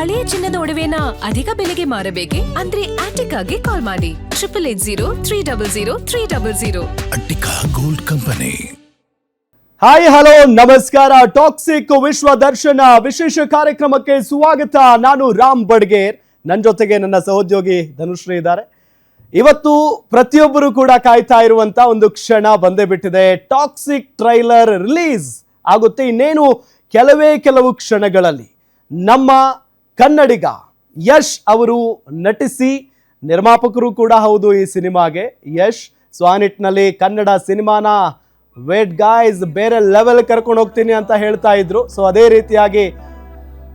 ಹಳೆಯ ಚಿನ್ನದ ಒಡವೆನ ಅಧಿಕ ಬೆಲೆಗೆ ಮಾರಬೇಕೆ? ಅಂದ್ರೆ ಆಟಿಕಾಗೆ ಕಾಲ್ ಮಾಡಿ 8880 Attica gold company. Hi hello ನಮಸ್ಕಾರ. ಟಾಕ್ಸಿಕ್ ವಿಶ್ವ ದರ್ಶನ ವಿಶೇಷ ಕಾರ್ಯಕ್ರಮಕ್ಕೆ ಸ್ವಾಗತ. ನಾನು ರಾಮ್ ಬಡ್ಗೇರ್, ನನ್ನ ಜೊತೆಗೆ ನನ್ನ ಸಹೋದ್ಯೋಗಿ ಧನುಶ್ರೀ ಇದ್ದಾರೆ. ಇವತ್ತು ಪ್ರತಿಯೊಬ್ಬರು ಕೂಡ ಕಾಯ್ತಾ ಇರುವಂತ ಒಂದು ಕ್ಷಣ ಬಂದೇ ಬಿಟ್ಟಿದೆ. ಟಾಕ್ಸಿಕ್ ಟ್ರೈಲರ್ ರಿಲೀಸ್ ಆಗುತ್ತೆ ಇನ್ನೇನು ಕೆಲವು ಕ್ಷಣಗಳಲ್ಲಿ. ನಮ್ಮ ಕನ್ನಡಿಗ ಯಶ್ ಅವರು ನಟಿಸಿ ನಿರ್ಮಾಪಕರು ಕೂಡ ಹೌದು ಈ ಸಿನಿಮಾಗೆ. ಯಶ್ ಸ್ವಾನಿಟ್ನಲ್ಲಿ ಕನ್ನಡ ಸಿನಿಮಾನ ವೇಟ್ ಗಾಯ್ಸ್ ಬೇರೆ ಲೆವೆಲ್ ಕರ್ಕೊಂಡು ಹೋಗ್ತೀನಿ ಅಂತ ಹೇಳ್ತಾ ಇದ್ರು. ಸೊ ಅದೇ ರೀತಿಯಾಗಿ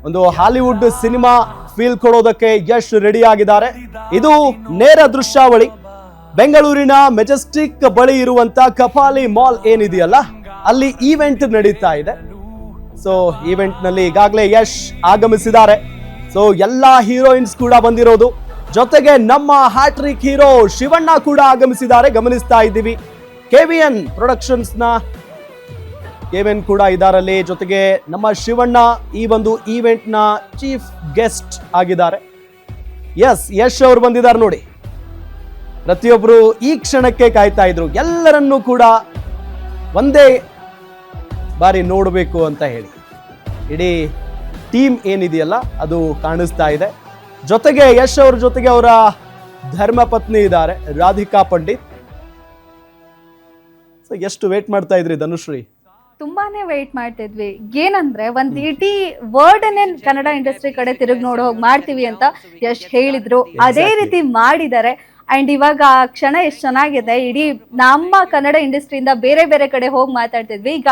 ಒಂದು ಹಾಲಿವುಡ್ ಸಿನಿಮಾ ಫೀಲ್ ಕೊಡೋದಕ್ಕೆ ಯಶ್ ರೆಡಿ ಆಗಿದ್ದಾರೆ. ಇದು ನೇರ ದೃಶ್ಯಾವಳಿ. ಬೆಂಗಳೂರಿನ ಮೆಜೆಸ್ಟಿಕ್ ಬಳಿ ಇರುವಂತ ಕಪಾಲಿ ಮಾಲ್ ಏನಿದೆಯಲ್ಲ, ಅಲ್ಲಿ ಈವೆಂಟ್ ನಡೀತಾ ಇದೆ. ಸೊ ಈವೆಂಟ್ ನಲ್ಲಿ ಈಗಾಗಲೇ ಯಶ್ ಆಗಮಿಸಿದ್ದಾರೆ. ಸೊ ಎಲ್ಲಾ ಹೀರೋಯಿನ್ಸ್ ಕೂಡ ಬಂದಿರೋದು, ಜೊತೆಗೆ ನಮ್ಮ ಹ್ಯಾಟ್ರಿಕ್ ಹೀರೋ ಶಿವಣ್ಣ ಕೂಡ ಆಗಮಿಸಿದ್ದಾರೆ. ಗಮನಿಸ್ತಾ ಇದ್ದೀವಿ KVN ಪ್ರೊಡಕ್ಷನ್ಸ್ ನ KVN ಕೂಡ ಇದರಲ್ಲಿ. ಜೊತೆಗೆ ನಮ್ಮ ಶಿವಣ್ಣ ಈ ಒಂದು ಈವೆಂಟ್ ನ ಚೀಫ್ ಗೆಸ್ಟ್ ಆಗಿದ್ದಾರೆ. ಯಶ್ ಅವರು ಬಂದಿದ್ದಾರೆ ನೋಡಿ. ಪ್ರತಿಯೊಬ್ಬರು ಈ ಕ್ಷಣಕ್ಕೆ ಕಾಯ್ತಾ ಇದ್ರು, ಎಲ್ಲರನ್ನೂ ಕೂಡ ಒಂದೇ ಬಾರಿ ನೋಡಬೇಕು ಅಂತ ಹೇಳಿ. ಇಡೀ ಟೀಮ್ ಏನಿದೆಯಲ್ಲ ಅದು ಕಾಣಿಸ್ತಾ ಇದೆ. ಜೊತೆಗೆ ಯಶ್ ಅವ್ರ ಜೊತೆಗೆ ಅವರ ಧರ್ಮ ಪತ್ನಿ ಇದ್ದಾರೆ, ರಾಧಿಕಾ ಪಂಡಿತ್. ಸೊ ಎಷ್ಟು ವೇಟ್ ಮಾಡ್ತಾ ಇದ್ರಿ ಧನುಶ್ರೀ? ತುಂಬಾನೇ ವೇಟ್ ಮಾಡ್ತಿದ್ವಿ. ಏನಂದ್ರೆ ಒಂದ್ ಇಡೀ ವರ್ಡ್ ಕನ್ನಡ ಇಂಡಸ್ಟ್ರಿ ಕಡೆ ತಿರುಗಿ ನೋಡೋ ಹೋಗಿ ಮಾಡ್ತೀವಿ ಅಂತ ಯಶ್ ಹೇಳಿದ್ರು. ಅದೇ ರೀತಿ ಮಾಡಿದ್ದಾರೆ. ಅಂಡ್ ಇವಾಗ ಆ ಕ್ಷಣ ಎಷ್ಟು ಚೆನ್ನಾಗಿದೆ. ಇಡೀ ನಮ್ಮ ಕನ್ನಡ ಇಂಡಸ್ಟ್ರಿಯಿಂದ ಬೇರೆ ಬೇರೆ ಕಡೆ ಹೋಗಿ ಮಾತಾಡ್ತಿದ್ವಿ, ಈಗ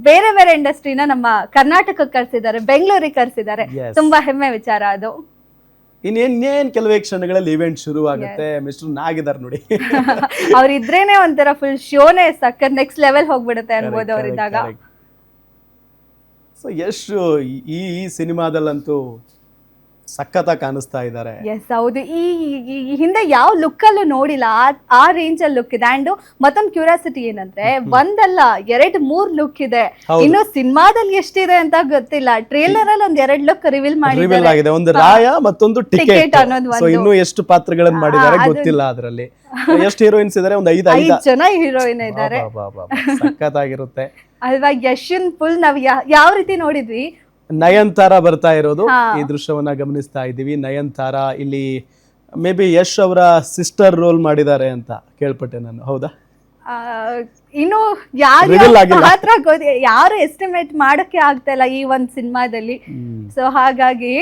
ಬೇರೆ ಬೇರೆ ಇಂಡಸ್ಟ್ರಿನ ನಮ್ಮ ಕರ್ನಾಟಕಕ್ಕೆ ಕರ್ಸಿದ್ದಾರೆ, ಬೆಂಗಳೂರಿಗೆ ಕರ್ಸಿದ್ದಾರೆ. ತುಂಬಾ ಹೆಮ್ಮೆ ವಿಚಾರ ಅದು. ಇನ್ನೇನ್ ಕೆಲವೇ ಕ್ಷಣಗಳಲ್ಲಿ ಇವೆಂಟ್ ಶುರು ಆಗುತ್ತೆ. ಮಿಸ್ಟರ್ ನಾಗಿದಾರ್ ನೋಡಿ. ಅವ್ರಿದ್ರೇನೆ ಒಂಥರ ಫುಲ್ ಶೋನೇ ಸಕ್ಕತ್ ನೆಕ್ಸ್ಟ್ ಲೆವೆಲ್ ಹೋಗ್ಬಿಡುತ್ತೆ ಅನ್ಬೋದು ಅವ್ರಿದ್ದಾಗ. ಸೊ ಯಶ್ ಈ ಸಿನಿಮಾದಲ್ಲಂತೂ ಸಖತ್ತಾಗಿ ಕಾಣಿಸ್ತಾ ಇದ್ದಾರೆ. ಎಸ್ ಹೌದು. ಈ ಹಿಂದೆ ಯಾವ ಲುಕ್ ಅಲ್ಲೂ ನೋಡಿಲ್ಲ ಆ ರೇಂಜ್ ಅಲ್ಲಿ ಲುಕ್ ಇದೆ. ಅಂಡ್ ಮತ್ತೊಂದು ಕ್ಯೂರಿಯಾಸಿಟಿ ಏನಂದ್ರೆ ಒಂದಲ್ಲ 2-3 ಲುಕ್ ಇದೆ. ಇನ್ನು ಸಿನಿಮಾದಲ್ಲಿ ಎಷ್ಟಿದೆ ಅಂತ ಗೊತ್ತಿಲ್ಲ. ಟ್ರೇಲರ್ ಅಲ್ಲಿ ಒಂದ್ 2 ಲುಕ್ ರಿವೀಲ್ ಮಾಡಿದ್ದಾರೆ. ಒಂದು ರಾಯ ಮತ್ತೊಂದು ಟಿಕೆಟ್ ಅನ್ನೋದು. ಸೊ ಇನ್ನು ಎಷ್ಟು ಪಾತ್ರಗಳನ್ನು ಮಾಡಿದ್ದಾರೆ ಗೊತ್ತಿಲ್ಲ. ಅದರಲ್ಲಿ ಎಷ್ಟು ಹೀರೋಯಿನ್ಸ್ ಇದಾರೆ? ಒಂದು 5 ಜನ ಹೀರೋಯಿನ್ ಇದ್ದಾರೆ. ಸಖತ್ತಾಗಿರುತ್ತೆ ಅಲ್ವಾ? ಯಶನ್ ಫುಲ್ ನಾವ್ ಯಾವ ರೀತಿ ನೋಡಿದ್ವಿ. ನಯನ್ತಾರ ಬರ್ತಾ ಇರೋದು ಈ ದೃಶ್ಯವನ್ನ ಗಮನಿಸ್ತಾ ಇದ್ದೀವಿ. ನಯನ್ತಾರ ಇಲ್ಲಿ ಮೇ ಬಿ ಯಶ್ ಅವರ ಸಿಸ್ಟರ್ ರೋಲ್ ಮಾಡಿದ್ದಾರೆ ಅಂತ ಕೇಳ್ಪಟ್ಟೆ ನಾನು, ಹೌದಾ? ಇನ್ನು ಯಾರು ಎಸ್ಟಿಮೇಟ್ ಮಾಡಕ್ಕೆ ಆಗ್ತಾ ಇಲ್ಲ ಈ ಒಂದ್ ಸಿನಿಮಾದಲ್ಲಿ. ಸೊ ಹಾಗಾಗಿ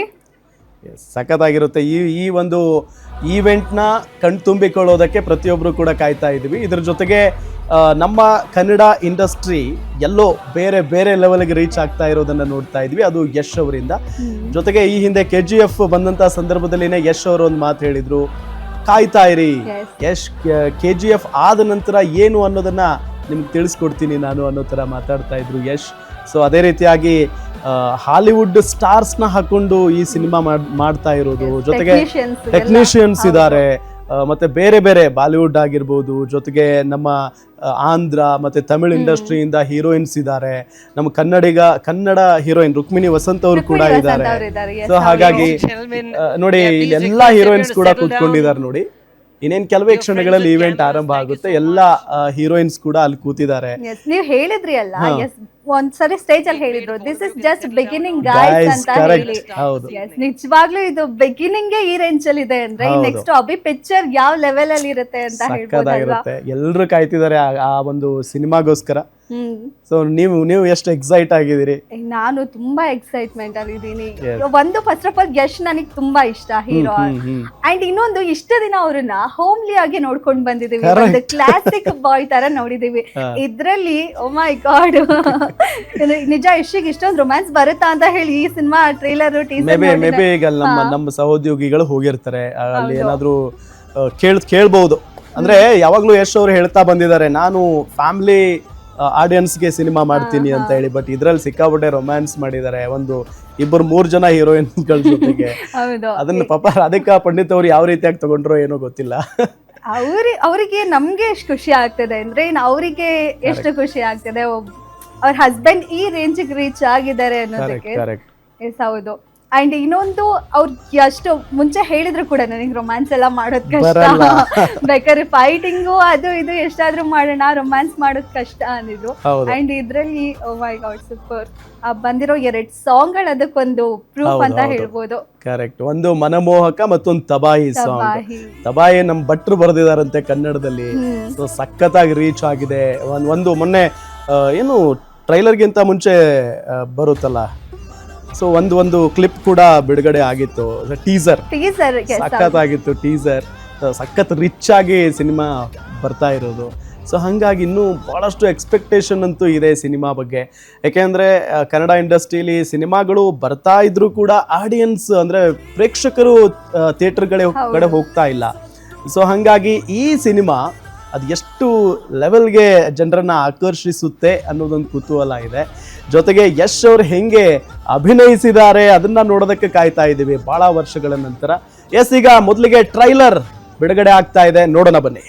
ಸಖತ್ತಾಗಿರುತ್ತೆ. ಈ ಒಂದು ಈವೆಂಟ್ ನ ಕಣ್ತುಂಬಿಕೊಳ್ಳೋದಕ್ಕೆ ಪ್ರತಿಯೊಬ್ರು ಕೂಡ ಕಾಯ್ತಾ ಇದೀವಿ. ಇದ್ರ ಜೊತೆಗೆ ನಮ್ಮ ಕನ್ನಡ ಇಂಡಸ್ಟ್ರಿ ಎಲ್ಲೋ ಬೇರೆ ಬೇರೆ ಲೆವೆಲ್ಗೆ ರೀಚ್ ಆಗ್ತಾ ಇರೋದನ್ನ ನೋಡ್ತಾ ಇದ್ವಿ, ಅದು ಯಶ್ ಅವರಿಂದ. ಜೊತೆಗೆ ಈ ಹಿಂದೆ KGF ಬಂದಂತ ಸಂದರ್ಭದಲ್ಲಿನೇ ಯಶ್ ಅವರು ಒಂದು ಮಾತು ಹೇಳಿದ್ರು, ಕಾಯ್ತಾ ಇರಿ ಯಶ್, KGF ಆದ ನಂತರ ಏನು ಅನ್ನೋದನ್ನ ನಿಮ್ಗೆ ತಿಳಿಸ್ಕೊಡ್ತೀನಿ ನಾನು ಅನ್ನೋ ತರ ಮಾತಾಡ್ತಾ ಇದ್ರು ಯಶ್. ಸೊ ಅದೇ ರೀತಿಯಾಗಿ ಹಾಲಿವುಡ್ ಸ್ಟಾರ್ಸ್ ನ ಹಾಕೊಂಡು ಈ ಸಿನಿಮಾ ಮಾಡ್ತಾ ಇರೋದು. ಜೊತೆಗೆ ಟೆಕ್ನಿಷಿಯನ್ಸ್ ಇದ್ದಾರೆ, ಮತ್ತೆ ಬೇರೆ ಬೇರೆ ಬಾಲಿವುಡ್ ಆಗಿರ್ಬೋದು, ಜೊತೆಗೆ ನಮ್ಮ ಆಂಧ್ರ ಮತ್ತೆ ತಮಿಳ್ ಇಂಡಸ್ಟ್ರಿಯಿಂದ ಹೀರೋಯಿನ್ಸ್ ಇದ್ದಾರೆ. ನಮ್ಮ ಕನ್ನಡ ಹೀರೋಯಿನ್ ರುಕ್ಮಿಣಿ ವಸಂತ್ ಅವರು ಕೂಡ ಇದ್ದಾರೆ. ಸೊ ಹಾಗಾಗಿ ನೋಡಿ ಇಲ್ಲಿ ಎಲ್ಲಾ ಹೀರೋಯಿನ್ಸ್ ಕೂಡ ಕೂತ್ಕೊಂಡಿದ್ದಾರೆ ನೋಡಿ. ಇನ್ನೇನ್ ಕೆಲವೇ ಕ್ಷಣಗಳಲ್ಲಿ ಇವೆಂಟ್ ಆರಂಭ ಆಗುತ್ತೆ. ಎಲ್ಲಾ ಹೀರೋಯಿನ್ಸ್ ಕೂಡ ಅಲ್ಲಿ ಕೂತಿದ್ದಾರೆ. ನೀವು ಹೇಳಿದ್ರಿ ಅಲ್ಲ, ಒಂದ್ಸರಿ ಸ್ಟೇಜ್ ಅಲ್ಲಿ ಹೇಳಿದ್ರು this is just beginning guys ಅಂತ ಹೇಳಿ. ನಿಜವಾಗ್ಲೂ ಇದು ಬಿಗಿನಿಂಗ್ ಈ ರೇಂಜ್ ಅಲ್ಲಿ ಇದೆ ಅಂದ್ರೆ ನೆಕ್ಸ್ಟ್ ಅಭಿ ಪಿಕ್ಚರ್ ಯಾವ ಲೆವೆಲ್ ಅಲ್ಲಿ ಇರುತ್ತೆ ಅಂತ ಹೇಳ್ಬೋದು. ಎಲ್ಲರೂ ಕಾಯ್ತಿದ್ದಾರೆ ಆ ಒಂದು ಸಿನಿಮಾಗೋಸ್ಕರ. ಸೊ ನೀವು ಎಷ್ಟು ಎಕ್ಸೈಟ್ ಆಗಿದ್ದೀರಿ? ನಾನು ತುಂಬಾ ಎಕ್ಸೈಟ್ಮೆಂಟ್ ಅಲ್ಲಿ ಇದ್ದೀನಿ. ಒಂದು ಫಸ್ಟ್ ಆಫ್ ಆಲ್ ಯಶ್ ನನಗೆ ತುಂಬಾ ಇಷ್ಟ ಹೀರೋ. ಅಂಡ್ ಇನ್ನೊಂದು ಇಷ್ಟ ದಿನ ಅವ್ರನ್ನ ಹೋಮ್ಲಿ ಆಗಿ ನೋಡ್ಕೊಂಡ್ ಬಂದಿದೀವಿ, ಒಂದು ಕ್ಲಾಸಿಕ್ ಬಾಯ್ ತರ ನೋಡಿದೀವಿ. ಇದ್ರಲ್ಲಿ ಓ ಮೈ ಗಾಡ್, ನಿಜ ಯಶ್ಗೆ ಇಷ್ಟೊಂದು ರೊಮ್ಯಾನ್ಸ್ ಬರುತ್ತಾ ಅಂತ ಹೇಳಿ ಈ ಸಿನಿಮಾ ಟ್ರೇಲರ್ ಟೀಸರ್ ನಮ್ಮ ಸಹೋದ್ಯೋಗಿಗಳು ಹೋಗಿರ್ತಾರೆ, ಅಲ್ಲಿ ಏನಾದ್ರು ಕೇಳ್ಬಹುದು. ಅಂದ್ರೆ ಯಾವಾಗ್ಲೂ ಯಶ್ ಅವರು ಹೇಳ್ತಾ ಬಂದಿದ್ದಾರೆ, ನಾನು ಫ್ಯಾಮಿಲಿ ಆಡಿಯನ್ಸ್ಗೆ ಸಿನಿಮಾ ಮಾಡ್ತೀನಿ ಅಂತ ಹೇಳಿ. ಬಟ್ ಇದ್ರಲ್ಲಿ ಸಿಕ್ಕಾಪಟ್ಟೆ ರೊಮ್ಯಾನ್ಸ್ ಮಾಡಿದ್ದಾರೆ, ಒಂದು 2-3 ಜನ ಹೀರೋಯಿನ್ಗಳ ಜೊತೆಗೆ. ಅದನ್ನ ಪಾಪ ರಾಧಿಕಾ ಪಂಡಿತ್ ಅವ್ರು ಯಾವ ರೀತಿಯಾಗಿ ತಗೊಂಡ್ರೋ ಏನೋ ಗೊತ್ತಿಲ್ಲ. ಅವರಿಗೆ ನಮ್ಗೆ ಎಷ್ಟು ಖುಷಿ ಆಗ್ತದೆ ಅಂದ್ರೆ ಅವರಿಗೆ ಎಷ್ಟು ಖುಷಿ ಆಗ್ತದೆ ಅವ್ರ ಹಸ್ಬೆಂಡ್ ಈ ರೇಂಜ್ ರೀಚ್ ಆಗಿದ್ದಾರೆ ಅನ್ನೋದಕ್ಕೆ. ಹೌದು. ಅಂಡ್ ಇನ್ನೊಂದು ಅವ್ರು ಎಷ್ಟು ಮುಂಚೆ ಹೇಳಿದ್ರು ಕೂಡ ನನಗೆ ರೊಮ್ಯಾನ್ಸ್ ಎಲ್ಲ ಮಾಡೋದ್ ಕಷ್ಟ, ಬರಲ್ಲ. ಬೇಕಾದ್ರೆ ಫೈಟಿಂಗು ಅದು ಇದು ಎಷ್ಟಾದ್ರೂ ಮಾಡೋಣ, ರೊಮ್ಯಾನ್ಸ್ ಮಾಡೋದ್ ಕಷ್ಟ ಅಂದಿದ್ರು. ಹೌದು. ಅಂಡ್ ಇದ್ರಲ್ಲಿ ಓ ಮೈ ಗಾಡ್ ಸೂಪರ್, ಬಂದಿರೋ 2 ಸಾಂಗ್ಗಳು ಅದಕ್ಕೊಂದು ಪ್ರೂಫ್ ಅಂತ ಹೇಳ್ಬೋದು. ಕರೆಕ್ಟ್. ಒಂದು ಮನಮೋಹಕ ಮತ್ತೊಂದು ತಬಾಹಿ ಸಾಂಗ್. ತಬಾಹಿ. ತಬಾಹಿ ನಮ್ಮ ಭಟ್ರು ಬರೆದಿದಾರಂತೆ ಕನ್ನಡದಲ್ಲಿ. ಸೊ ಸಖತ್ತಾಗಿ ರೀಚ್ ಆಗಿದೆ. ಒಂದು ಮೊನ್ನೆ ಏನು ಟ್ರೈಲರ್ಗಿಂತ ಮುಂಚೆ ಬರುತ್ತಲ್ಲ, ಸೊ ಒಂದು ಕ್ಲಿಪ್ ಕೂಡ ಬಿಡುಗಡೆ ಆಗಿತ್ತು, ಟೀಸರ್. ಟೀಸರ್ ಸಖತ್ತಾಗಿತ್ತು ಟೀಸರ್. ಸಖತ್ ರಿಚ್ ಆಗಿ ಸಿನಿಮಾ ಬರ್ತಾ ಇರೋದು. ಸೊ ಹಾಗಾಗಿ ಇನ್ನೂ ಭಾಳಷ್ಟು ಎಕ್ಸ್ಪೆಕ್ಟೇಷನ್ ಅಂತೂ ಇದೆ ಸಿನಿಮಾ ಬಗ್ಗೆ. ಯಾಕೆಂದರೆ ಕನ್ನಡ ಇಂಡಸ್ಟ್ರಿಯಲ್ಲಿ ಸಿನಿಮಾಗಳು ಬರ್ತಾ ಇದ್ರೂ ಕೂಡ ಆಡಿಯನ್ಸ್ ಅಂದರೆ ಪ್ರೇಕ್ಷಕರು ಥಿಯೇಟರ್ಗಳೇ ಹೋಗ್ತಾ ಇಲ್ಲ. ಸೊ ಹಾಗಾಗಿ ಈ ಸಿನಿಮಾ ಅದು ಎಷ್ಟು ಲೆವೆಲ್ಗೆ ಜನರನ್ನು ಆಕರ್ಷಿಸುತ್ತೆ ಅನ್ನೋದೊಂದು ಕುತೂಹಲ ಇದೆ. ಜೊತೆಗೆ ಯಶ್ ಅವ್ರು ಹೆಂಗೆ ಅಭಿನಯಿಸಿದ್ದಾರೆ ಅದನ್ನು ನೋಡೋದಕ್ಕೆ ಕಾಯ್ತಾ ಇದ್ದೀವಿ ಭಾಳ ವರ್ಷಗಳ ನಂತರ. ಎಸ್, ಈಗ ಮೊದಲಿಗೆ ಟ್ರೈಲರ್ ಬಿಡುಗಡೆ ಆಗ್ತಾ ಇದೆ, ನೋಡೋಣ ಬನ್ನಿ.